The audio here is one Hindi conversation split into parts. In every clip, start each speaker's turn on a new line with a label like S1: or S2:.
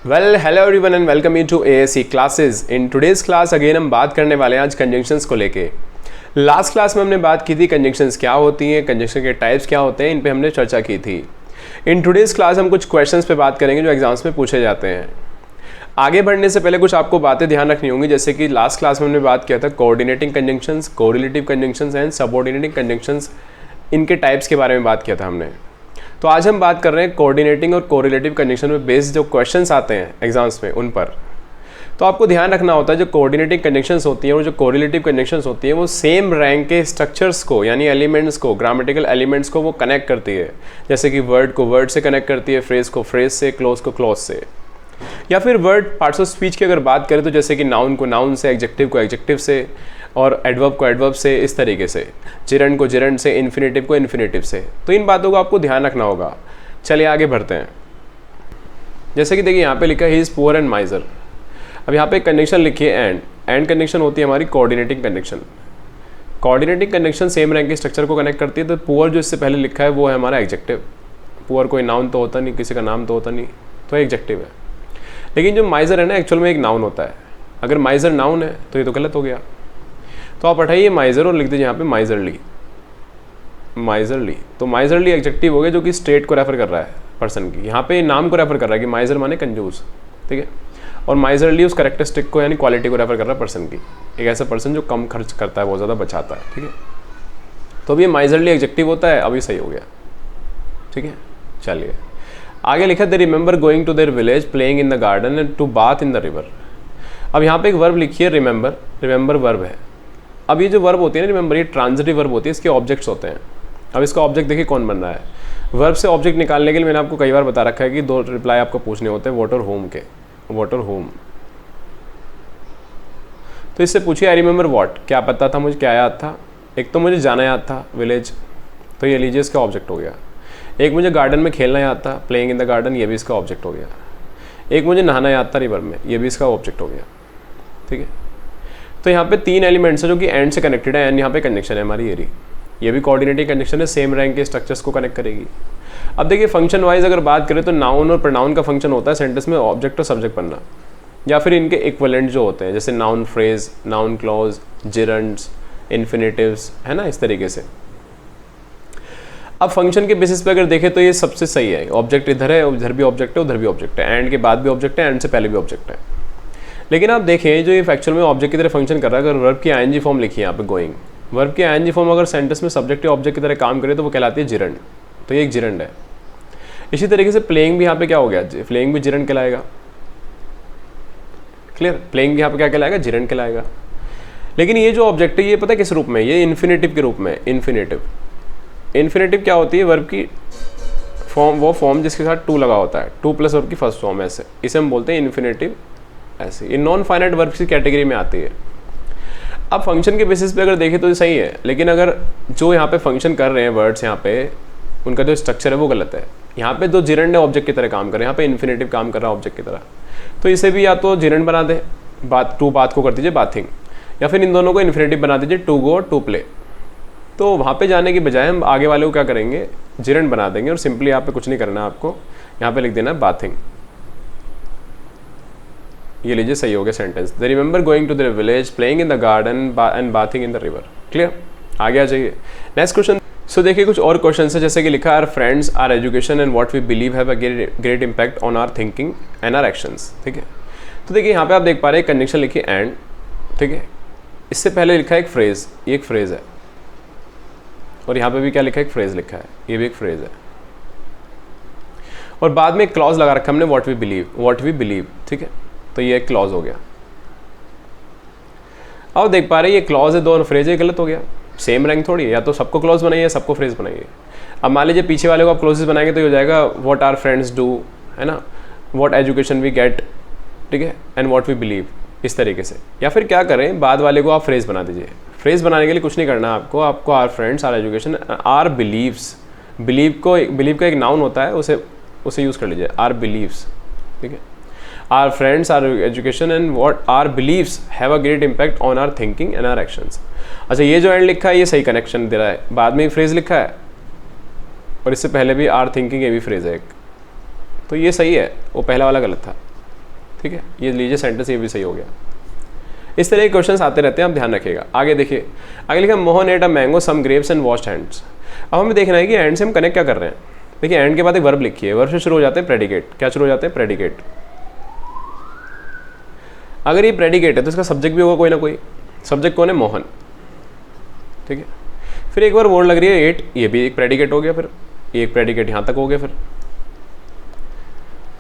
S1: Well hello everyone and welcome you to ASC classes. In today's class again हम बात करने वाले हैं आज कंजंक्शंस को लेके। लास्ट क्लास में हमने बात की थी कंजंक्शंस क्या होती हैं, कंजंक्शन के टाइप्स क्या होते हैं, इन पे हमने चर्चा की थी। इन टुडेज क्लास हम कुछ क्वेश्चंस पे बात करेंगे जो एग्जाम्स में पूछे जाते हैं। आगे बढ़ने से पहले कुछ आपको बातें ध्यान रखनी होंगी, जैसे कि लास्ट क्लास में हमने बात किया था coordinating conjunctions, correlative conjunctions and subordinating conjunctions, इनके टाइप्स के बारे में बात किया था हमने। तो आज हम बात कर रहे हैं कोऑर्डिनेटिंग और कोरिलेटिव कंजंक्शन में बेस्ड जो क्वेश्चंस आते हैं एग्जाम्स में उन पर। तो आपको ध्यान रखना होता है जो कोऑर्डिनेटिंग कंजंक्शंस होती हैं और जो कोरिलेटिव कंजंक्शंस होती हैं वो सेम रैंक के स्ट्रक्चर्स को यानी एलिमेंट्स को, ग्रामेटिकल एलिमेंट्स को वो कनेक्ट करती है। जैसे कि वर्ड को वर्ड से कनेक्ट करती है, फ्रेज को फ्रेज से, क्लोज को क्लोज से। या फिर वर्ड पार्ट्स ऑफ स्पीच की अगर बात करें तो जैसे कि नाउन को नाउन से, एडजेक्टिव को एडजेक्टिव से और एडवर्ब को एडवर्ब से, इस तरीके से। जिरंड को जिरंड से, इन्फिनेटिव को इन्फिनेटिव से। तो इन बातों को आपको ध्यान रखना होगा। चलिए आगे बढ़ते हैं। जैसे कि देखिए यहाँ पे लिखा है ही इज़ पुअर एंड माइजर। अब यहाँ पे एक कंडीशन लिखी है एंड कंडीशन होती है हमारी coordinating condition. Coordinating condition same rank के स्ट्रक्चर को कनेक्ट करती है। तो पुअर जो इससे पहले लिखा है वो है हमारा एडजेक्टिव। पुअर कोई नाउन तो होता नहीं, किसी का नाम तो होता नहीं, तो एडजेक्टिव है। लेकिन जो माइजर है ना एक्चुअल में एक नाउन होता है। अगर माइजर नाउन है तो ये तो गलत हो गया। तो आप हटाइए माइजर और लिख दीजिए यहाँ पे माइजरली। माइजरली, तो माइजरली एडजेक्टिव हो गया जो कि स्टेट को रेफर कर रहा है, पर्सन की। यहाँ पे नाम को रेफर कर रहा है कि माइजर माने कंजूस, ठीक है। और माइजरली उस कैरेक्टरिस्टिक को यानी क्वालिटी को रेफर कर रहा है पर्सन की। एक ऐसा पर्सन जो कम खर्च करता है, बहुत ज़्यादा बचाता है, ठीक है। तो अब ये माइजरली एडजेक्टिव होता है, अभी सही हो गया, ठीक है। चलिए आगे लिखा they remember going to their village, playing in the garden and to bath in the river. अब यहाँ पे एक वर्ब लिखी है रिमेंबर। रिमेंबर वर्ब है। अब ये जो वर्ब होती है ना रिमेंबर, ये ट्रांजिटिव वर्ब होती है, इसके ऑब्जेक्ट्स होते हैं। अब इसका ऑब्जेक्ट देखिए कौन बन रहा है। वर्ब से ऑब्जेक्ट निकालने के लिए मैंने आपको कई बार बता रखा है कि दो रिप्लाई आपको पूछने होते हैं व्हाट और होम के। व्हाट और होम, तो इससे पूछिए आई रिमेंबर व्हाट, क्या पता था मुझे, क्या याद था। एक तो मुझे जाना याद था विलेज, तो ये लीजिए इसका ऑब्जेक्ट हो गया। एक मुझे गार्डन में खेलना याद था, प्लेइंग इन द गार्डन, ये भी इसका ऑब्जेक्ट हो गया। एक मुझे नहाना याद था रिवर में, ये भी इसका ऑब्जेक्ट हो गया, ठीक है। तो यहाँ पे तीन एलिमेंट्स है जो कि एंड से कनेक्टेड है। एंड यहाँ पे कनेक्शन है हमारी ये भी कोऑर्डिनेटिंग कंडीशन है, सेम रैंक के स्ट्रक्चर्स को कनेक्ट करेगी। अब देखिए फंक्शन वाइज अगर बात करें तो नाउन और प्रोनाउन का फंक्शन होता है सेंटेंस में ऑब्जेक्ट और सब्जेक्ट बनना, या फिर इनके इक्विवेलेंट जो होते हैं जैसे noun phrase, noun clause, gerunds, infinitives, है ना, इस तरीके से। अब फंक्शन के बेसिस पे अगर देखें तो ये सबसे सही है। ऑब्जेक्ट इधर है, उधर भी ऑब्जेक्ट है, उधर भी ऑब्जेक्ट है, एंड के बाद भी ऑब्जेक्ट है, एंड से पहले भी ऑब्जेक्ट है। लेकिन आप देखें जो ये एक्चुअल में ऑब्जेक्ट की तरह फंक्शन कर रहा है, अगर वर्ब की आईएनजी फॉर्म लिखी है यहाँ पे गोइंग, वर्ब की आईएनजी फॉर्म अगर सेंटेंस में सब्जेक्ट या ऑब्जेक्ट की तरह काम करे तो वो कहलाती है जिरंड। तो ये एक जिरंड है। इसी तरीके से प्लेइंग भी यहाँ पे क्या हो गया, प्लेइंग भी जिरंड कहलाएगा। क्लियर, प्लेइंग यहाँ पे क्या कहलाएगा, जिरंड कहलाएगा। लेकिन ये जो ऑब्जेक्ट है ये पता है किस रूप में, ये इन्फिनेटिव के रूप में। इन्फिनेटिव, इन्फिनेटिव क्या होती है, वर्ब की फॉर्म, वो फॉर्म जिसके साथ टू लगा होता है, टू प्लस वर्ब की फर्स्ट फॉर्म, ऐसे इसे हम बोलते हैं इन्फिनेटिव। ऐसे ये नॉन फाइनाइट वर्ब की कैटेगरी में आती है। अब फंक्शन के बेसिस पे अगर देखें तो ये सही है, लेकिन अगर जो यहाँ पे फंक्शन कर रहे हैं वर्ड्स, यहाँ पे उनका जो स्ट्रक्चर है वो गलत है। यहाँ पे जो जिरंड है ऑब्जेक्ट की तरह काम कर रहे हैं, यहाँ पे इन्फिनेटिव काम कर रहा है ऑब्जेक्ट की तरह। तो इसे भी या तो जिरंड बना दे, बात टू बात को कर दीजिए बाथिंग, या फिर इन दोनों को इन्फिनेटिव बना दीजिए टू गो टू प्ले। तो वहाँ पे जाने की बजाय हम आगे वाले को क्या करेंगे, जिरंड बना देंगे और सिंपली यहाँ पे कुछ नहीं करना है आपको, यहाँ पे लिख देना बाथिंग। ये लीजिए सही हो गया sentence. They remember going to their village, playing in the garden and bathing in the river. Clear, आगे आ जाइए नेक्स्ट क्वेश्चन। सो देखिए कुछ और क्वेश्चन है, जैसे कि लिखा our friends, our education and what we believe have a great impact on our thinking and our actions. ठीक है, तो देखिए यहाँ पे आप देख पा रहे हैं कंडीशन लिखी एंड, ठीक है। इससे पहले लिखा है एक फ्रेज, ये एक फ्रेज है, और यहाँ पे भी क्या लिखा है, एक फ्रेज लिखा है, ये भी एक फ्रेज है। और बाद में एक क्लॉज लगा रखा है हमने व्हाट वी बिलीव, ठीक है। तो ये एक क्लॉज हो गया। अब देख पा रहे हैं ये क्लॉज है, दो फ्रेज है, गलत हो गया। सेम रैंक थोड़ी है, या तो सबको क्लॉज बनाइए, सबको फ्रेज बनाइए। अब मान लीजिए पीछे वाले को आप क्लॉजेस बनाएंगे तो ये हो जाएगा व्हाट आवर फ्रेंड्स डू, है ना, व्हाट एजुकेशन वी गेट, ठीक है, एंड व्हाट वी बिलीव, इस तरीके से। या फिर क्या करें, बाद वाले को आप फ्रेज बना दीजिए। फ्रेज बनाने के लिए कुछ नहीं करना आपको our friends, our education, our beliefs, believe का एक नाउन होता है, उसे यूज़ कर लीजिए, आवर बिलीव्स, ठीक है। Our friends, our education and what our beliefs have a great impact on our thinking and our actions। अच्छा, ये जो एंड लिखा है ये सही कनेक्शन दे रहा है, बाद में फ्रेज लिखा है और इससे पहले भी आर थिंकिंग, ये भी फ्रेज है एक, तो ये सही है, वो पहला वाला गलत था। ठीक है, ये लीजिए सेंटेंस ये भी सही हो गया। इस तरह के क्वेश्चंस आते रहते हैं, आप ध्यान रखिएगा। आगे देखिए, आगे लिखा Mohan ate a mango some grapes and washed hands. अब हमें देखना है कि एंड से हम कनेक्ट क्या कर रहे हैं। देखिए एंड के बाद एक वर्ब लिखी है, वर्ब से शुरू हो जाते हैं प्रेडिकेट। क्या शुरू हो जाते हैं? प्रेडिकेट। अगर ये प्रेडिकेट है तो इसका सब्जेक्ट भी होगा कोई ना कोई। सब्जेक्ट कौन है? मोहन, ठीक है। फिर एक बार वर्ड लग रही है एट, ये भी एक प्रेडिकेट हो गया, फिर एक प्रेडिकेट यहाँ तक हो गया। फिर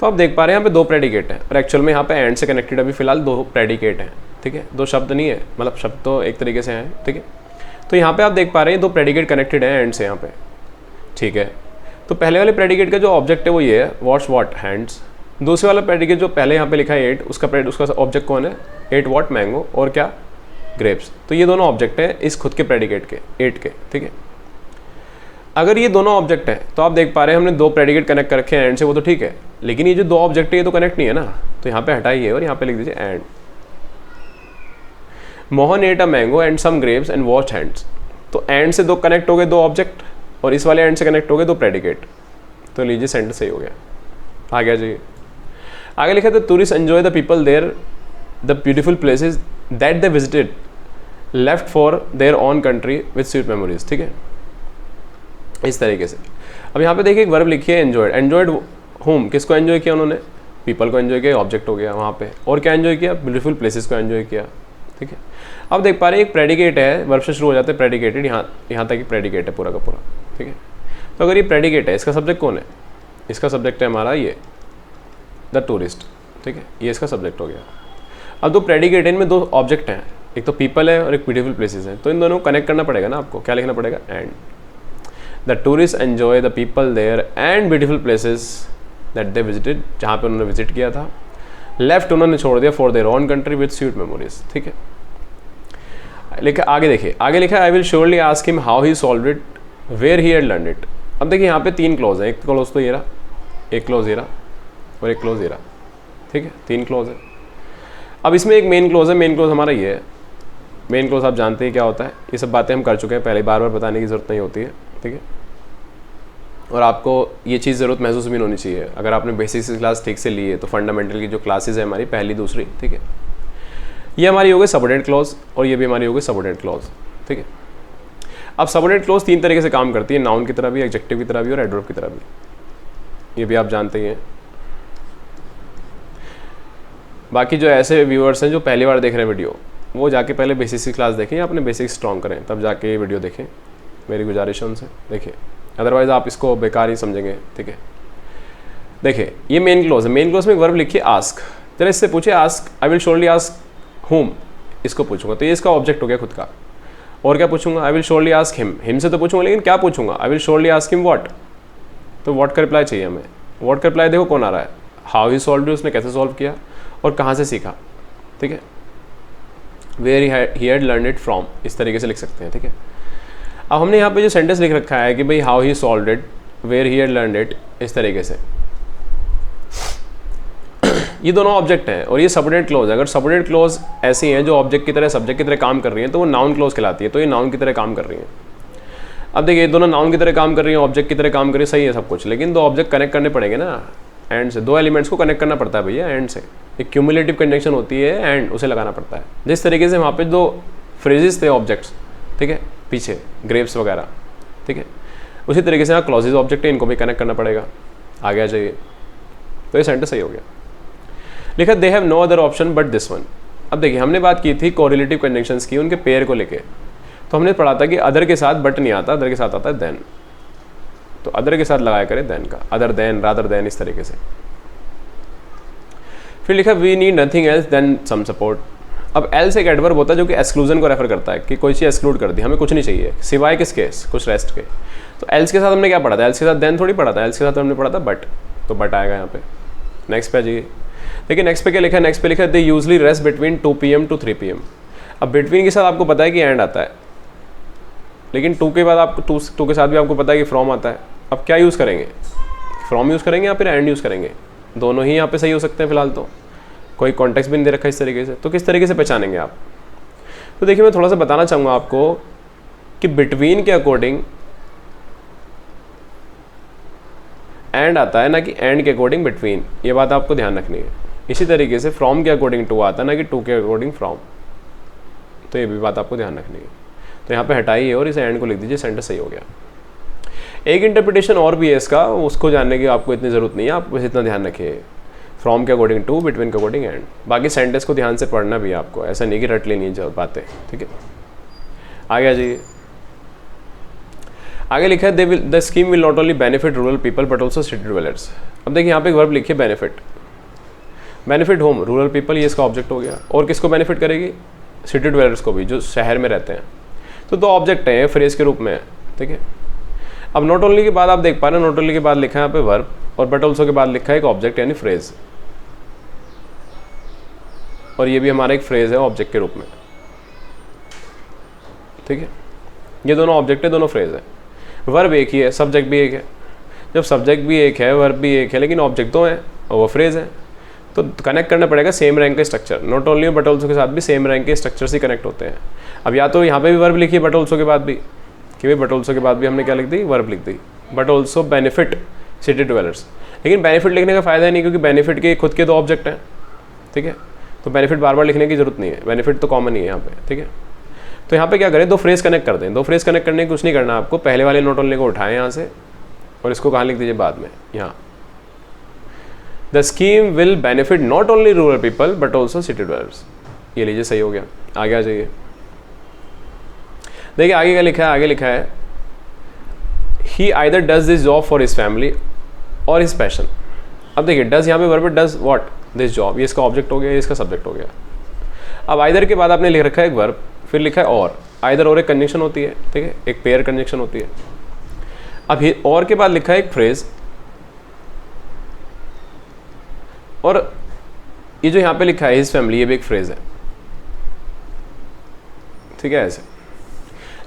S1: तो आप देख पा रहे हैं यहाँ पे 2 प्रेडिकेट हैं, और एक्चुअल में यहाँ पे एंड से कनेक्टेड अभी फिलहाल 2 प्रेडिकेट हैं, ठीक है। 2 शब्द नहीं है, मतलब शब्द तो एक तरीके से हैं, ठीक है। तो यहाँ पे आप देख पा रहे हैं 2 प्रेडिकेट कनेक्टेड हैं एंड से यहाँ पे, ठीक है। तो पहले वाले प्रेडिकेट का जो ऑब्जेक्ट है वो ये है, वॉश वॉट हैंड्स। दूसरे वाला प्रेडिकेट जो पहले यहाँ पे लिखा है 8, उसका ऑब्जेक्ट कौन है? 8 वॉट मैंगो और क्या? ग्रेप्स। तो ये दोनों ऑब्जेक्ट हैं इस खुद के प्रेडिकेट के, 8 के, ठीक है। अगर ये दोनों ऑब्जेक्ट हैं तो आप देख पा रहे हैं हमने 2 प्रेडिकेट कनेक्ट कर रखे हैं एंड से, वो तो ठीक है। लेकिन ये जो 2 ऑब्जेक्ट है ये तो कनेक्ट नहीं है ना, तो यहाँ पे हटाइए और यहाँ पे लिख दीजिए and. Mohan ate a mango and some grapes and washed hands. तो एंड से 2 कनेक्ट हो गए 2 ऑब्जेक्ट, और इस वाले एंड से कनेक्ट हो गए 2 प्रेडिकेट। तो लीजिए सेंटेंस सही हो गया। आ गया जी। आगे लिखा था tourist enjoy the people there the beautiful places that they visited left for their own country with sweet memories, ठीक है। इस तरीके से अब यहाँ पे देखिए एक वर्ब लिखी है एंजॉयड। एंजॉयड होम, किसको एंजॉय किया उन्होंने? पीपल को एंजॉय किया, ऑब्जेक्ट हो गया वहाँ पे। और क्या एंजॉय किया? ब्यूटीफुल प्लेसेस को एंजॉय किया, ठीक है। अब देख पा रहे हैं एक प्रेडिकेट है, वर्ब से शुरू हो जाते हैं प्रेडिकेटेड, यहाँ तक एक प्रेडिकेट है पूरा का पूरा, ठीक है। तो अगर ये प्रेडिकेट है, इसका सब्जेक्ट कौन है? इसका सब्जेक्ट है हमारा ये द टूरिस्ट, ठीक है। ये इसका सब्जेक्ट हो गया। अब 2 प्रेडिकेट है, इनमें 2 ऑब्जेक्ट हैं, एक तो पीपल है और एक ब्यूटीफुल प्लेसेस है। तो इन दोनों को कनेक्ट करना पड़ेगा ना आपको। क्या लिखना पड़ेगा? And the tourist enjoy the people there and beautiful places that they visited, जहाँ पे उन्होंने विजिट किया था। लेफ्ट उन्होंने छोड़ दिया for their own country with sweet memories, ठीक है। लिखा आगे देखिए, आगे लिखा I will surely ask him how he solved it where he had learned it. अब देखिए यहाँ पे 3 क्लॉज है, एक क्लॉज तो ये रहा, एक क्लॉज ये रहा और एक क्लॉज ये रहा, ठीक है। 3 क्लॉज है। अब इसमें एक मेन क्लॉज है, मेन क्लॉज हमारा ये है। मेन क्लॉज आप जानते हैं क्या होता है, ये सब बातें हम कर चुके हैं पहले, बार बार बताने की ज़रूरत नहीं होती है, ठीक है। और आपको ये चीज़ ज़रूरत महसूस भी नहीं होनी चाहिए। अगर आपने बेसिक्स की क्लास ठीक से ली है तो फंडामेंटल की जो क्लासेज है हमारी पहली दूसरी, ठीक है, ये हमारी हो गई सबऑर्डिनेट क्लॉज, और ये भी हमारी हो गई सबऑर्डिनेट क्लॉज, ठीक है। अब सबऑर्डिनेट क्लॉज 3 तरीके से काम करती है, नाउन की तरह भी, एडजेक्टिव की तरह भी और एडवर्ब की तरह भी, ये भी आप जानते ही हैं। बाकी जो ऐसे व्यूअर्स हैं जो पहली बार देख रहे हैं वीडियो, वो जाके पहले बेसिक्स की क्लास देखें, अपने बेसिक्स स्ट्रॉन्ग करें, तब जाके ये वीडियो देखें, मेरी गुजारिश है उनसे। देखिए अदरवाइज़ आप इसको बेकार ही समझेंगे, ठीक है। देखिए ये मेन क्लॉज है, मेन क्लॉज में एक वर्ब लिखिए आस्क। जरा इससे पूछे ask I will surely ask home, इसको पूछूंगा तो ये इसका ऑब्जेक्ट हो गया खुद का। और क्या पूछूंगा? आई will surely ask him, him से तो पूछूंगा लेकिन क्या पूछूंगा? आई will surely ask him what, तो व्हाट का रिप्लाई चाहिए हमें। व्हाट का रिप्लाई देखो कौन आ रहा है, हाउ ही सॉल्व्ड इट, उसने कैसे सॉल्व किया और कहाँ से सीखा, ठीक है। Where he had learn it from, इस तरीके से लिख सकते हैं, ठीक है। अब हमने यहाँ पे जो सेंटेंस लिख रखा है कि भाई how he solved it, where he had learn it, इस तरीके से ये दोनों ऑब्जेक्ट हैं और ये सबऑर्डिनेट क्लॉज है। अगर सबऑर्डिनेट क्लॉज ऐसी हैं जो ऑब्जेक्ट की तरह सब्जेक्ट की तरह काम कर रही हैं तो वो नाउन क्लॉज कहलाती है, तो ये नाउन की तरह काम कर रही हैं। अब देखिए दोनों नाउन की तरह काम कर रही हैं, ऑब्जेक्ट की तरह काम कर रही है, सही है सब कुछ, लेकिन 2 ऑब्जेक्ट कनेक्ट करने पड़ेंगे ना एंड से, 2 एलिमेंट्स को कनेक्ट करना पड़ता है भैया एंड से। एक क्यूमुलेटिव कंजंक्शन होती है एंड, उसे लगाना पड़ता है। जिस तरीके से वहाँ पे 2 फ्रेजेस थे ऑब्जेक्ट्स, ठीक है, पीछे ग्रेप्स वगैरह, ठीक है, उसी तरीके से यहाँ क्लॉजेज ऑब्जेक्ट है, इनको भी कनेक्ट करना पड़ेगा। आ गया चाहिए, तो ये सेंटेंस सही हो गया। लिखा they have no other option but this one. अब देखिए हमने बात की थी कोरिलेटिव कंजंक्शंस की, उनके पेयर को लेके, तो हमने पढ़ा था कि अदर के साथ बट नहीं आता, अदर के साथ आता है देन। तो अदर के साथ लगाया करें देन का, अदर देन, रादर देन, इस तरीके से। फिर लिखा we need nothing else than some support. अब एल्स एक एडवर्ब होता है जो कि एक्सक्लूजन को रेफर करता है कि कोई चीज़ एक्सक्लूड कर दी, हमें कुछ नहीं चाहिए सिवाय किसके, कुछ रेस्ट के। तो एल्स के साथ हमने क्या पढ़ा था? एल्स के साथ देन थोड़ी पढ़ा था, एल्स के साथ हमने पढ़ा था बट, तो बट आएगा यहाँ पे। नेक्स्ट पे जाइए, देखिए नेक्स्ट पे क्या लिखा है, नेक्स्ट पे लिखा है they usually rest between 2 PM to 3 PM। अब बिटवीन के साथ आपको पता है कि एंड आता है, लेकिन 2 के बाद आपको 2 के साथ भी आपको पता है कि फ्रॉम आता है। अब क्या यूज़ करेंगे, फ्रॉम यूज़ करेंगे या फिर एंड यूज़ करेंगे? दोनों ही यहाँ पे सही हो सकते हैं फिलहाल, तो कोई कॉन्टेक्स्ट भी नहीं दे रखा इस तरीके से, तो किस तरीके से पहचानेंगे आप? तो देखिए मैं थोड़ा सा बताना चाहूँगा आपको कि बिटवीन के अकॉर्डिंग एंड आता है ना कि एंड के अकॉर्डिंग बिटवीन, ये बात आपको ध्यान रखनी है। इसी तरीके से फ्रॉम के अकॉर्डिंग टू आता है ना कि टू के अकॉर्डिंग फ्रॉम। तो ये भी बात आपको ध्यान रखनी है। तो यहाँ पे हटाइए और इसे एंड को लिख दीजिए, सेंटेंस सही हो गया। एक इंटरप्रिटेशन और भी है इसका, उसको जानने की आपको इतनी ज़रूरत नहीं है, आप बस इतना ध्यान रखिए फ्रॉम के अकॉर्डिंग टू, बिटवीन के अकॉर्डिंग एंड। बाकी सेंटेंस को ध्यान से पढ़ना भी है आपको, ऐसा नहीं कि रट लेनी है बातें, ठीक है। आगे आ जाइए। आगे लिखा है the scheme will not only benefit rural people but also city developers. अब देखिए यहाँ पे एक वर्ब लिखिए benefit, benefit home rural people, ये इसका ऑब्जेक्ट हो गया। और किसको बेनिफिट करेगी? सिटी डिवेलपर्स को भी, जो शहर में रहते हैं। तो दो ऑब्जेक्ट हैं फ्रेज के रूप में, ठीक है। अब नॉट ओनली के बाद आप देख पा रहे हैं, नॉट ओनली के बाद लिखा है यहाँ पे वर्ब और बट ऑल्सो के बाद लिखा है एक ऑब्जेक्ट यानी फ्रेज, और ये भी हमारा एक फ्रेज है ऑब्जेक्ट के रूप में, ठीक है। ये दोनों ऑब्जेक्ट है, दोनों फ्रेज है। वर्ब एक ही है, सब्जेक्ट भी एक है। जब सब्जेक्ट भी एक है, वर्ब भी एक है, लेकिन ऑब्जेक्ट तो है और वो फ्रेज है, तो कनेक्ट करना पड़ेगा सेम रैंक के structure. Not only but also के साथ भी सेम रैंक के स्ट्रक्चर से कनेक्ट होते हैं। अब या तो यहाँ पे भी वर्ब लिखिए बट ऑल्सो के बाद भी, कि भाई बट ऑल्सो के बाद भी हमने क्या लिख दी? वर्ब लिख दी। But also benefit city developers. लेकिन बेनिफिट लिखने का फ़ायदा नहीं, क्योंकि बेनिफिट के खुद के दो ऑब्जेक्ट हैं, ठीक है। तो बेनिफिट बार बार लिखने की जरूरत नहीं है, बेनिफिट तो कॉमन ही है यहाँ पे, ठीक है। तो यहाँ पे क्या करें? दो फ्रेज कनेक्ट कर दें। दो फ्रेज कनेक्ट करने की कुछ नहीं करना आपको, पहले वाले नॉट ओनली को उठाएं यहाँ से और इसको कहाँ लिख दीजिए? बाद में यहाँ। The scheme will benefit not only rural people but also city developers. ये लीजिए, सही हो गया। आगे आ जाइए। देखिए आगे क्या लिखा है? आगे लिखा है he either does this job for his family और हिज पैशन। अब देखिए डज यहाँ पे verb does what? This job, ये इसका ऑब्जेक्ट हो गया, ये इसका सब्जेक्ट हो गया। अब आइदर के बाद आपने लिख रखा है एक वर्ब, फिर लिखा है और। आइदर और एक कंजंक्शन होती है, ठीक है, एक पेयर कंजंक्शन होती है। अब और के बाद लिखा है एक फ्रेज, और ये जो यहाँ पे लिखा है हिज फैमिली, ये भी एक फ्रेज है, ठीक है, ऐसे।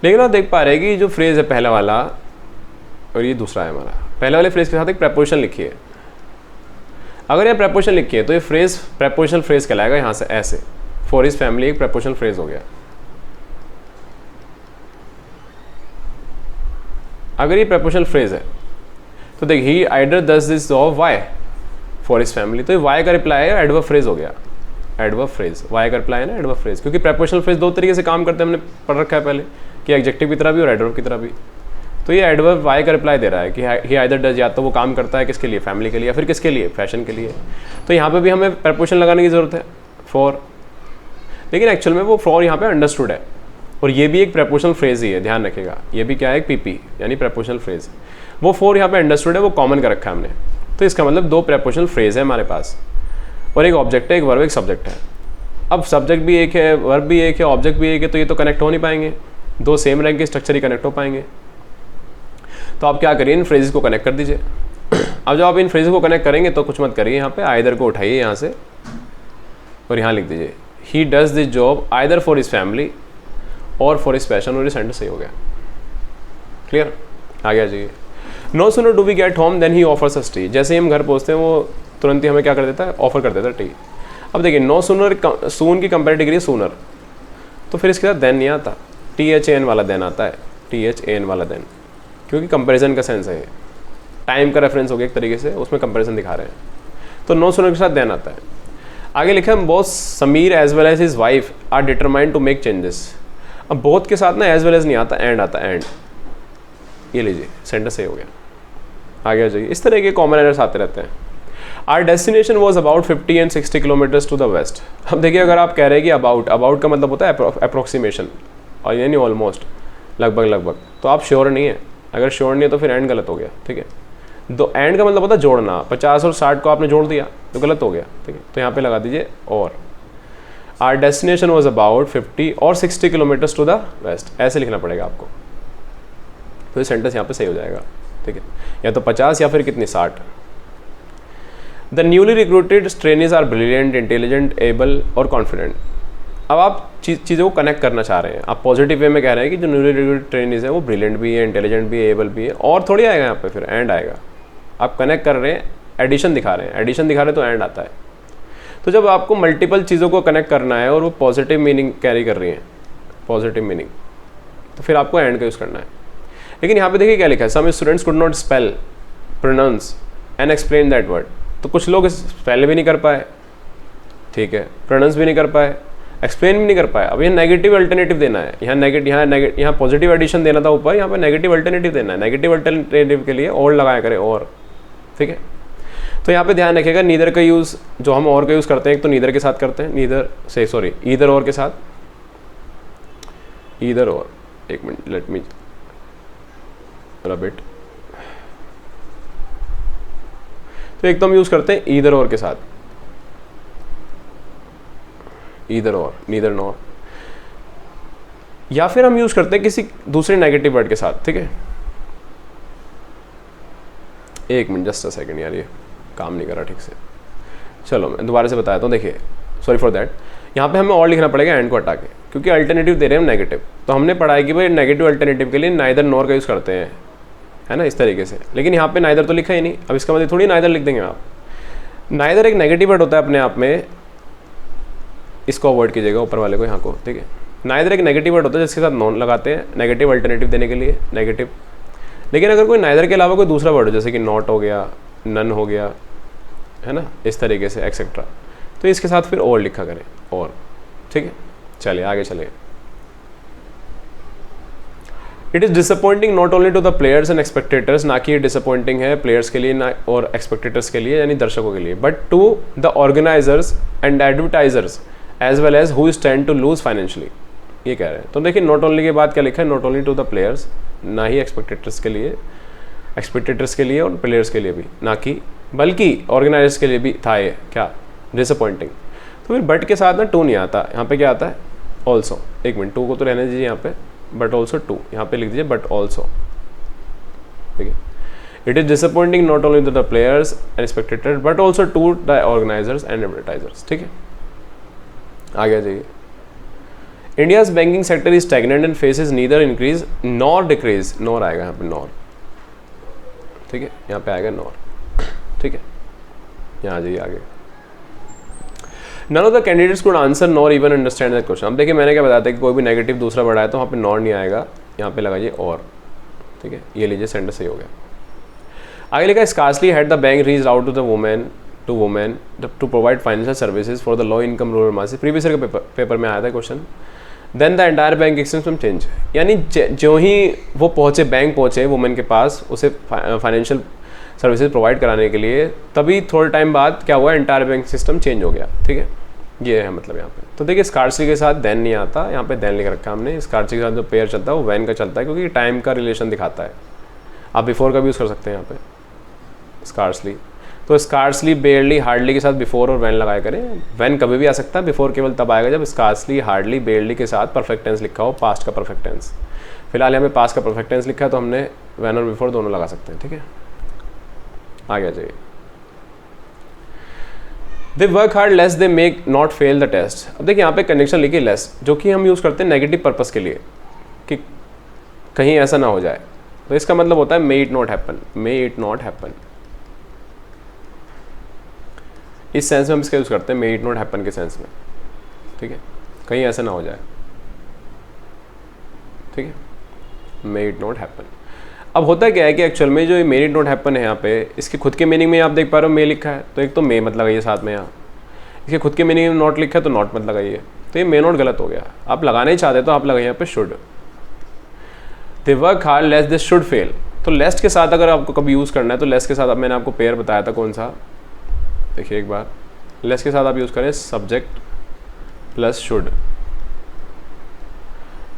S1: लेकिन आप देख पा रहे हैं कि जो फ्रेज है पहला वाला और ये दूसरा है हमारा, पहले वाले फ्रेज के साथ एक प्रेपोजिशन लिखी है। अगर यहाँ प्रेपोजिशन लिखी है तो ये फ्रेज प्रेपोजिशनल फ्रेज कहलाएगा। यहाँ से ऐसे फॉर हिज फैमिली एक प्रेपोजिशनल फ्रेज हो गया। अगर ये प्रेपोजिशनल फ्रेज है तो देख he either does this job why for his family, तो ये वाई का रिप्लाई है, एडवर्ब फ्रेज हो गया। एडवर्ब फ्रेज, वाई का रिप्लाई है ना, एडवर्ब फ्रेज। क्योंकि प्रेपोजिशनल फ्रेज दो तरीके से काम करते हैं, हमने पढ़ रखा है पहले, कि एडजेक्टिव की तरह भी और एडवर्ब की तरह भी। तो ये एडवर्ब वाई का रिप्लाई दे रहा है कि ही आइदर डज, या तो वो काम करता है किसके लिए? फैमिली के लिए, या फिर किसके लिए? फैशन के लिए। तो यहाँ पे भी हमें प्रेपोजिशन लगाने की जरूरत है, फॉर। लेकिन एक्चुअल में वो फॉर यहाँ पे अंडरस्टूड है, और ये भी एक प्रेपोजिशनल फ्रेज ही है, ध्यान रखिएगा। ये भी क्या है? एक पीपी यानी प्रेपोजिशनल फ्रेज। वो फॉर यहाँ पे अंडरस्टूड है, वो कॉमन कर रखा है हमने। तो इसका मतलब दो प्रेपोजिशनल फ्रेज है हमारे पास, और एक ऑब्जेक्ट है, एक वर्ब, एक सब्जेक्ट है। अब सब्जेक्ट भी एक है, वर्ब भी एक है, ऑब्जेक्ट भी एक है, तो ये तो कनेक्ट हो नहीं पाएंगे, दो सेम रैंक के स्ट्रक्चर ही कनेक्ट हो पाएंगे। तो आप क्या करिए? इन फ्रेजेस को कनेक्ट कर दीजिए। अब जब आप इन फ्रेजेस को कनेक्ट करेंगे तो कुछ मत करिए, यहाँ पे आइदर को उठाइए यहाँ से और यहाँ लिख दीजिए he does this job either for his family और फॉर हिज पैशन, और ये सेंटेंस सही हो गया। क्लियर? आगे आ जाइए। No sooner do we get home then he offers us tea. जैसे ही हम घर पहुँचते हैं वो तुरंत ही हमें क्या कर देता है? ऑफर कर देता है टी। अब देखिए नो सूनर, सून की कंपेरेटिव डिग्री सूनर, तो फिर इसके साथ देन नहीं आता, THAN वाला देन आता है, THAN वाला देन, क्योंकि कंपैरिजन का सेंस है, टाइम का रेफरेंस हो गया एक तरीके से, उसमें कंपैरिजन दिखा रहे हैं। तो नो सूनर के साथ देन आता है। आगे लिखा है both Sameer as well as his wife are determined to make changes. अब बोथ के साथ ना एज वेल एज नहीं आता, एंड आता है, एंड। ये लीजिए, सेंटेंस सही हो गया। आगे आ जाइए। इस तरह के कॉमन एरर्स आते रहते हैं। Our destination was about 50 and 60 kilometres to the west. अब देखिए अगर आप कह रहे हैं कि अबाउट, अबाउट का मतलब होता है अप्रोक्सीमेशन, और यानी ऑलमोस्ट, लगभग लगभग, तो आप श्योर नहीं है। अगर श्योर नहीं है तो फिर एंड गलत हो गया, ठीक है। दो एंड का मतलब होता है जोड़ना, 50 और 60 को आपने जोड़ दिया तो गलत हो गया, ठीक है। तो यहाँ पे लगा दीजिए और। आर डेस्टिनेशन वॉज अबाउट 50 और 60 किलोमीटर्स टू द वेस्ट, ऐसे लिखना पड़ेगा आपको, तो ये सेंटेंस यहाँ पे सही हो जाएगा, ठीक है। या तो 50 या फिर कितनी? 60। The newly recruited trainees are brilliant, intelligent, able और कॉन्फिडेंट। अब आप चीज़ों को कनेक्ट करना चाह रहे हैं, आप पॉजिटिव वे में कह रहे हैं कि जो न्यूली रिक्रूटेड ट्रेनीज है वो ब्रिलियंट भी है, इंटेलिजेंट भी है, एबल भी है, और थोड़ी आएगा यहाँ पे, फिर एंड आएगा। आप कनेक्ट कर रहे हैं, एडिशन दिखा रहे हैं, एडिशन दिखा रहे हैं तो एंड आता है। तो जब आपको मल्टीपल चीज़ों को कनेक्ट करना है और वो पॉजिटिव मीनिंग कैरी कर रही हैं, पॉजिटिव मीनिंग, तो फिर आपको एंड का यूज़ करना है। लेकिन यहाँ पे देखिए क्या लिखा है, some students could not spell, pronounce and explain that word. तो कुछ लोग स्पेल भी नहीं कर पाए ठीक है, प्रोनाउंस भी नहीं कर पाए, एक्सप्लेन भी नहीं कर पाए। अब ये नेगेटिव अल्टरनेटिव देना है, यहाँ पॉजिटिव एडिशन देना था ऊपर, यहाँ पे नेगेटिव अल्टरनेटिव देना है। नेगेटिव अल्टरनेटिव के लिए और लगाया करें और, ठीक है। तो यहाँ पे ध्यान रखिएगा नीदर का यूज़, जो हम और का यूज़ करते हैं, एक तो नीदर के साथ करते हैं, ईदर और के साथ, ईदर और, एक minute let me rub it. तो एक तो हम यूज़ करते हैं ईदर और के साथ, ईदर और, नीदर नॉर, या फिर हम यूज़ करते हैं किसी दूसरे नेगेटिव वर्ड के साथ, ठीक है। एक मिनट जस्ट अ सेकंड यार, ये काम नहीं कर रहा ठीक से। चलो मैं दोबारा से बताता हूँ। देखिए, सॉरी फॉर दैट, यहाँ पे हमें और लिखना पड़ेगा एंड को हटा के, क्योंकि अल्टरनेटिव दे रहे हैं हम नेगेटिव। तो हमने पढ़ा है कि भाई नेगेटिव अल्टरनेटिव के लिए नाइदर नॉर का यूज़ करते हैं, है ना, इस तरीके से। लेकिन यहाँ पे नाइदर तो लिखा ही नहीं, अब इसका मतलब थोड़ी नाइदर लिख देंगे आप। नाइदर एक नेगेटिव वर्ड होता है अपने आप में, इसको अवॉइड कीजिएगा ऊपर वाले को, यहाँ को, ठीक है। नाइदर एक नेगेटिव वर्ड होता है जिसके साथ नॉन लगाते हैं नेगेटिव अल्टरनेटिव देने के लिए, नेगेटिव। लेकिन अगर कोई नाइदर के अलावा कोई दूसरा वर्ड हो, जैसे कि नॉट हो गया, नन हो गया, है ना, इस तरीके से एक्सेट्रा, तो इसके साथ फिर और लिखा करें, और, ठीक है। चलिए आगे चलिए। It is disappointing not only to the players and spectators, ना कि ये डिसअपॉइंटिंग है प्लेयर्स के लिए ना और एक्सपेक्टेटर्स के लिए, यानी दर्शकों के लिए, but to the organisers and advertisers as well as who stand to lose financially, ये कह रहे हैं। तो देखिए नॉट ओनली के बाद क्या लिखा है, not only to the players, ना ही एक्सपेक्टेटर्स के लिए, एक्सपेक्टेटर्स के लिए और प्लेयर्स के लिए भी, ना कि बल्कि ऑर्गेनाइजर्स के लिए भी था ये क्या, डिसअपॉइंटिंग। तो फिर बट के साथ ना टू नहीं आता, यहाँ पे क्या आता है, ऑल्सो। एक मिनट, टू को तो रहने दीजिए यहाँ पे, बट ऑल्सो टू, यहाँ पे लिख दीजिए बट ऑल्सो, ठीक है। It is disappointing not only to the players and spectators but also to the organisers and advertisers, ठीक है। आगे जाइए। India's banking sector is stagnant and faces neither increase nor decrease, nor आएगा यहाँ पे, नॉर, ठीक है, यहाँ पे आएगा नॉर, ठीक है। यहाँ आ जाइए आगे। None of the candidates could answer nor even understand that question. अब देखिए मैंने क्या बताया था कि कोई भी नेगेटिव दूसरा वर्ड आया तो वहाँ पे नॉर नहीं आएगा, यहाँ पे लगाइए और, ठीक है। ये लीजिए सेंटेंस सही हो गया। आगे लिखा, scarcely had the bank reached out to women to provide financial services for the low income rural masses. Previous year के पेपर में आया था question. Then the entire bank system change, यानी जो ही वो पहुँचे, बैंक पहुँचे वुमेन के पास उसे फाइनेंशियल सर्विसेज प्रोवाइड कराने के लिए, तभी थोड़े टाइम बाद क्या हुआ, एंटायर बैंक सिस्टम चेंज हो गया, ठीक है। ये है मतलब यहाँ पे। तो देखिए स्कार्सली के साथ देन नहीं आता, यहाँ पे देन लिख रखा है हमने। स्कार्सली के साथ जो पेयर चलता है वो वैन का चलता है, क्योंकि टाइम का रिलेशन दिखाता है। आप बिफोर का भी यूज़ कर सकते हैं यहाँ पे स्कार्सली। तो स्कार्सली, बेयरली, हार्डली के साथ बिफोर और वैन लगाया करें। वैन कभी भी आ सकता है, बिफोर केवल तब आएगा जब स्कार्सली, हार्डली, बेयरली के साथ परफेक्ट टेंस लिखा हो, पास्ट का परफेक्ट टेंस। फिलहाल यहाँ पे पास्ट का परफेक्ट टेंस लिखा है तो हमने वैन और बिफोर दोनों लगा सकते हैं, ठीक है। आगे आ जाइए। They work hard less they make not fail the test. अब देखिए यहाँ पे कनेक्शन लिखिए लेस, जो कि हम यूज़ करते हैं नेगेटिव पर्पस के लिए, कि कहीं ऐसा ना हो जाए। तो इसका मतलब होता है may it not happen, may it not happen. इस सेंस में हम इसका यूज़ करते हैं, मे इट नॉट हैपन के सेंस में, ठीक है, कहीं ऐसा ना हो जाए, ठीक है, मे इट नॉट हैपन। अब होता क्या है कि एक्चुअल में जो ये मे इट नॉट हैपन है यहाँ पे, इसके खुद के मीनिंग में आप देख पा रहे हो मे लिखा है, तो एक तो मे मत लगाइए साथ में, यहाँ इसके खुद के मीनिंग में नॉट लिखा है तो नॉट मत लगाइए। तो ये मे नॉट गलत हो गया, आप लगाना ही चाहते तो आप लगाइए यहाँ पे should. They work hard less they should fail. तो लेस्ट के साथ अगर आपको कभी यूज़ करना है तो लेस के साथ, अब मैंने आपको पेयर बताया था कौन सा, देखिए एक बार, लेस के साथ आप यूज़ करें सब्जेक्ट प्लस शुड,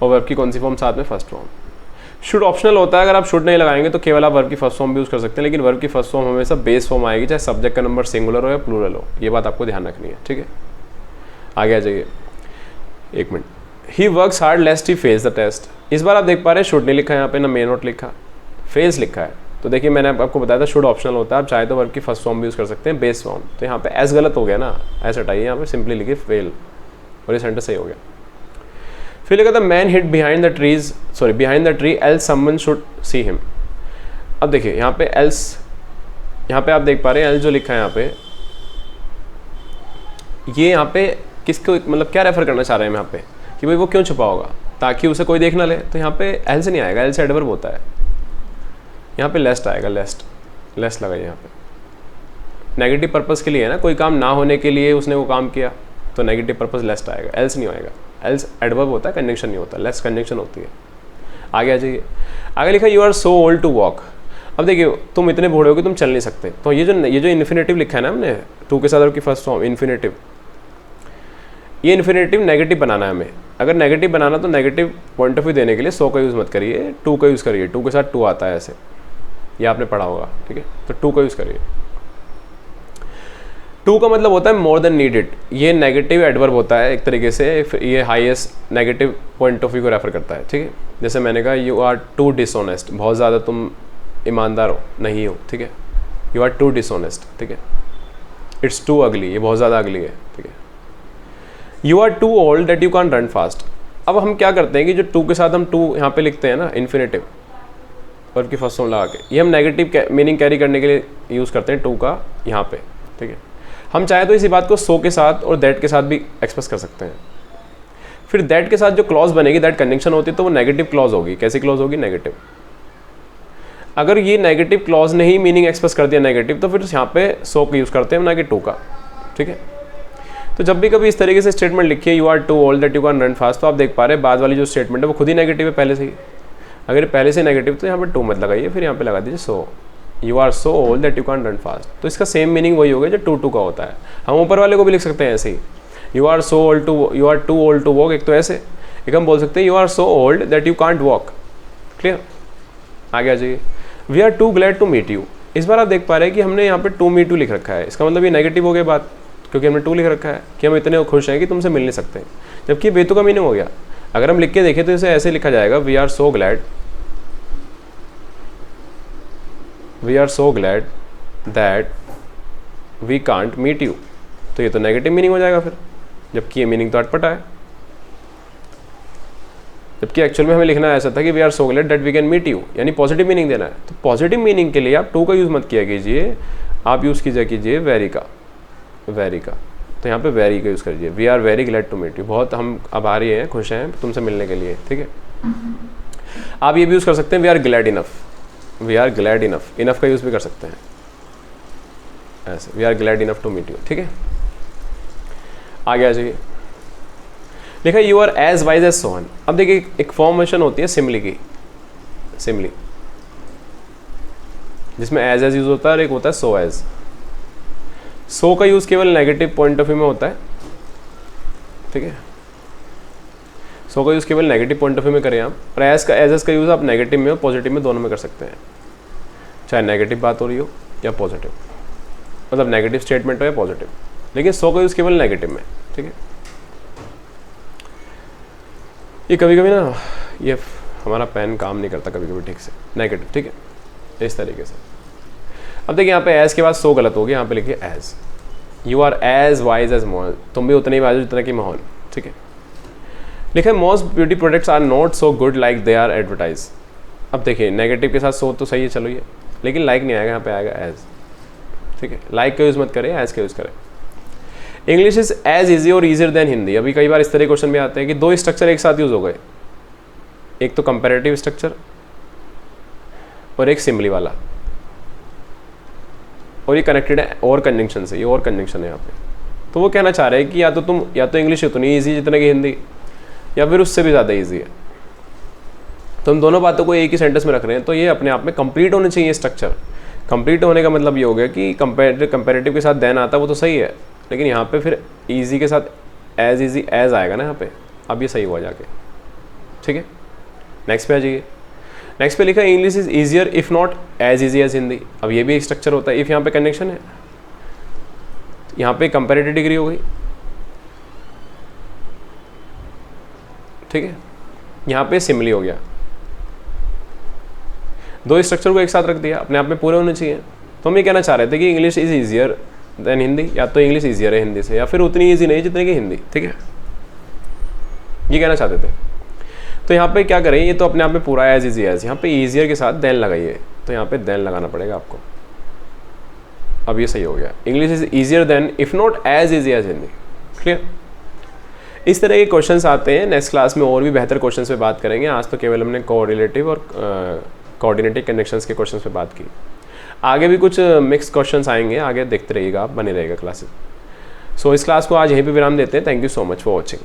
S1: और वर्ब की कौन सी फॉर्म साथ में, फर्स्ट फॉर्म। शुड ऑप्शनल होता है, अगर आप शुड नहीं लगाएंगे तो केवल आप वर्ब की फर्स्ट फॉर्म भी यूज़ कर सकते हैं, लेकिन वर्ब की फर्स्ट फॉर्म हमेशा बेस फॉर्म आएगी, चाहे सब्जेक्ट का नंबर सिंगुलर हो या प्लूरल हो। ये बात आपको ध्यान रखनी है, ठीक है। आगे आ जाइए, एक minute. He works hard lest he fails the test. इस बार आप देख पा रहे हैं शुड नहीं लिखा है यहाँ पे, ना मे नॉट लिखा, फेल्स लिखा है। तो देखिए मैंने आपको बताया था शुड ऑप्शनल होता है, आप चाहे तो वर्ब की फर्स्ट फॉर्म भी यूज़ कर सकते हैं, बेस फॉर्म। तो यहाँ पे एस गलत हो गया ना, ऐसा हटाइए, यहाँ पे सिंपली लिखिए फेल, और ये सेंटेंस सही हो गया। फिर लिखा था man hid behind the trees, sorry behind the tree else someone should see him. अब देखिए यहाँ पे एल्स, यहाँ पे आप देख पा रहे हैं एल्स जो लिखा है यहाँ पे, ये यहाँ पे किसको, मतलब क्या रेफर करना चाह रहे हैं यहाँ पे, कि भाई वो क्यों छुपा होगा, ताकि उसे कोई देख ना ले। तो यहाँ पे एल्स नहीं आएगा, एल्स एडवर्ब होता है, यहाँ पे लेस्ट आएगा, लेस्ट, लेस्ट लगाइए यहाँ पे। नेगेटिव पर्पस के लिए है ना, कोई काम ना होने के लिए उसने वो काम किया, तो नेगेटिव पर्पस लेस्ट आएगा, एल्स नहीं आएगा। एल्स एडवर्ब होता है, कंजंक्शन नहीं होता, लेस्ट कंजंक्शन होती है। आगे आ जाइए, आगे लिखा you are so old to walk. अब देखिए तुम इतने बूढ़े हो कि तुम चल नहीं सकते, तो ये जो इन्फिनेटिव लिखा है ना हमने टू के साथ और की फर्स्ट फॉर्म इन्फिनेटिव, ये इन्फिनेटिव नेगेटिव बनाना है हमें। अगर नेगेटिव बनाना तो नेगेटिव पॉइंट ऑफ व्यू देने के लिए सो का यूज़ मत करिए, टू का यूज़ करिए। टू के साथ टू आता है ऐसे, ये आपने पढ़ा होगा, ठीक है, तो टू का यूज़ करिए। टू का मतलब होता है मोर देन नीडेड, ये नेगेटिव एडवर्ब होता है एक तरीके से, ये highest negative point of view को रेफर करता है, ठीक है। जैसे मैंने कहा यू आर टू डिसऑनेस्ट, बहुत ज़्यादा तुम ईमानदार हो नहीं हो, ठीक है, यू आर टू डिसऑनेस्ट, ठीक है। इट्स टू अगली, ये बहुत ज़्यादा अगली है, ठीक है। You are too old that you can run fast. अब हम क्या करते हैं कि जो टू के साथ हम टू यहाँ पे लिखते हैं ना इन्फिनेटिव और की फर्स्ट फॉर्म लगा के, ये हम नेगेटिव मीनिंग कैरी करने के लिए यूज़ करते हैं टू का यहाँ पे, ठीक है। हम चाहे तो इसी बात को सो के साथ और दैट के साथ भी एक्सप्रेस कर सकते हैं। फिर दैट के साथ जो क्लॉज बनेगी, दैट कंजंक्शन होती है, तो वो नेगेटिव क्लॉज होगी। कैसी क्लॉज होगी? नेगेटिव। अगर ये नेगेटिव क्लॉज ने ही मीनिंग एक्सप्रेस कर दिया नेगेटिव, तो फिर यहाँ पे सो का यूज़ करते हैं ना कि टू का, ठीक है। तो जब भी कभी इस तरीके से स्टेटमेंट लिखिए you are too old that you can run fast, तो आप देख पा रहे हैं बाद वाली जो स्टेटमेंट है वो खुद ही नेगेटिव है पहले से ही। अगर पहले से नेगेटिव तो यहाँ पे टू मत लगाइए, फिर यहाँ पे लगा दीजिए so, you are so old that you can run fast. तो इसका सेम मीनिंग वही होगा जो टू टू का होता है। हम ऊपर वाले को भी लिख सकते हैं ऐसे ही, you are so old to, you are too old to walk. एक तो ऐसे, एक हम बोल सकते हैं you are so old that you can't walk. Clear? आगे आ जाइए, we are too glad to meet you. इस बार आप देख पा रहे हैं कि हमने यहाँ पे टू मीट यू लिख रखा है, इसका मतलब ये नेगेटिव हो गया बात, क्योंकि हमने टू लिख रखा है कि हम इतने खुश हैं कि तुमसे मिल नहीं सकते, जबकि बेतु का मीनिंग हो गया। अगर हम लिख के देखें तो इसे ऐसे लिखा जाएगा, we are so glad, we are so glad that we can't meet you. तो ये तो नेगेटिव मीनिंग हो जाएगा फिर, जबकि ये मीनिंग तो अटपटा है। जबकि एक्चुअल में हमें लिखना ऐसा था कि we are so glad that we can meet you, यानी पॉजिटिव मीनिंग देना है। तो पॉजिटिव मीनिंग के लिए आप टू का यूज़ मत किया कीजिए, आप यूज़ कीजिए वेरी का, वेरी का। तो यहाँ पे वेरी का यूज़ करिए, we are very glad to meet you, बहुत हम आभारी हैं, खुश हैं तुमसे मिलने के लिए, ठीक है। आप ये भी यूज़ कर सकते हैं we are glad enough, we are glad enough, enough का यूज़ भी कर सकते हैं ऐसे, we are glad enough to meet you, ठीक है। आगे आ जाइए, लिखा you are as wise as Sohan. अब देखिए एक फॉर्मेशन होती है सिमली की, सिमली जिसमें एज यूज़ होता है और एक होता है सो एज। सो का यूज़ केवल नेगेटिव पॉइंट ऑफ व्यू में होता है, ठीक है। सो का यूज़ केवल नेगेटिव पॉइंट ऑफ व्यू में करें आप, और एज का यूज़ आप नेगेटिव में और पॉजिटिव में दोनों में कर सकते हैं, चाहे नेगेटिव बात हो रही हो या पॉजिटिव, मतलब नेगेटिव स्टेटमेंट हो या पॉजिटिव, लेकिन सो का यूज़ केवल नेगेटिव में, ठीक है। ये कभी कभी ना ये हमारा पेन काम नहीं करता कभी कभी ठीक से, नेगेटिव, ठीक है, इस तरीके से। अब देखिए यहाँ पे एज के बाद सो गलत हो गया, यहाँ पे लिखिए as, you are as wise as Mohan, तुम भी उतने ही वाइज जितना कि मोहन, ठीक है। लिखा है most beauty products are not so good like they are advertise. अब देखिए नेगेटिव के साथ सो तो सही है, चलो ये, लेकिन लाइक नहीं आएगा, यहाँ पे आएगा एज, ठीक है। लाइक का यूज़ मत करें, एज का यूज़ करें। इंग्लिश इज एज ईजी और ईजियर देन हिंदी। अभी कई बार इस तरह के क्वेश्चन भी आते हैं कि दो स्ट्रक्चर एक साथ यूज़ हो गए, एक तो कंपैरेटिव स्ट्रक्चर और एक सिमली वाला, और ये कनेक्टेड है और कंजंक्शन से, ये और कंजंक्शन है यहाँ पे। तो वो कहना चाह रहे हैं कि या तो इंग्लिश उतनी ईजी जितना कि हिंदी, या फिर उससे भी ज़्यादा ईजी है। तो हम दोनों बातों को एक ही सेंटेंस में रख रहे हैं, तो ये अपने आप में कंप्लीट होने चाहिए स्ट्रक्चर। कंप्लीट होने का मतलब ये हो गया कि कंपैरेटिव के साथ देन आता वो तो सही है, लेकिन यहाँ पे फिर ईजी के साथ एज ईजी एज आएगा ना यहाँ पे, अब ये सही हुआ जाके, ठीक है। नेक्स्ट पे आ जाइए, नेक्स्ट पे लिखा है English is easier if not as easy as Hindi. अब ये भी एक स्ट्रक्चर होता है, इफ यहाँ पे कनेक्शन है, यहाँ पे कंपैरेटिव डिग्री हो गई, ठीक है, यहाँ पे सिमली हो गया। दो स्ट्रक्चर को एक साथ रख दिया, अपने आप में पूरे होने चाहिए। तो हम ये कहना चाह रहे थे कि English is easier then Hindi, या तो इंग्लिश ईजियर है हिंदी से, या फिर उतनी ईजी नहीं जितनी कि हिंदी, ठीक है, ये कहना चाहते थे। तो यहाँ पे क्या करें, ये तो अपने आप में पूरा एज इजी एज, यहाँ पे ईजियर के साथ देन लगाइए, तो यहाँ पे देन लगाना पड़ेगा आपको। अब ये सही हो गया, English is easier than if not as easy as Hindi. Clear? इस तरह के क्वेश्चंस आते हैं, नेक्स्ट क्लास में और भी बेहतर क्वेश्चंस पे बात करेंगे। आज तो केवल हमने कोरिलेटिव और कोऑर्डिनेटिव कनेक्शंस के क्वेश्चंस पे बात की। आगे भी कुछ मिक्स क्वेश्चंस आएंगे, आगे देखते रहिएगा आप, बने रहेगा क्लासेस। सो इस क्लास को आज यहीं पे विराम देते हैं। Thank you so much for watching.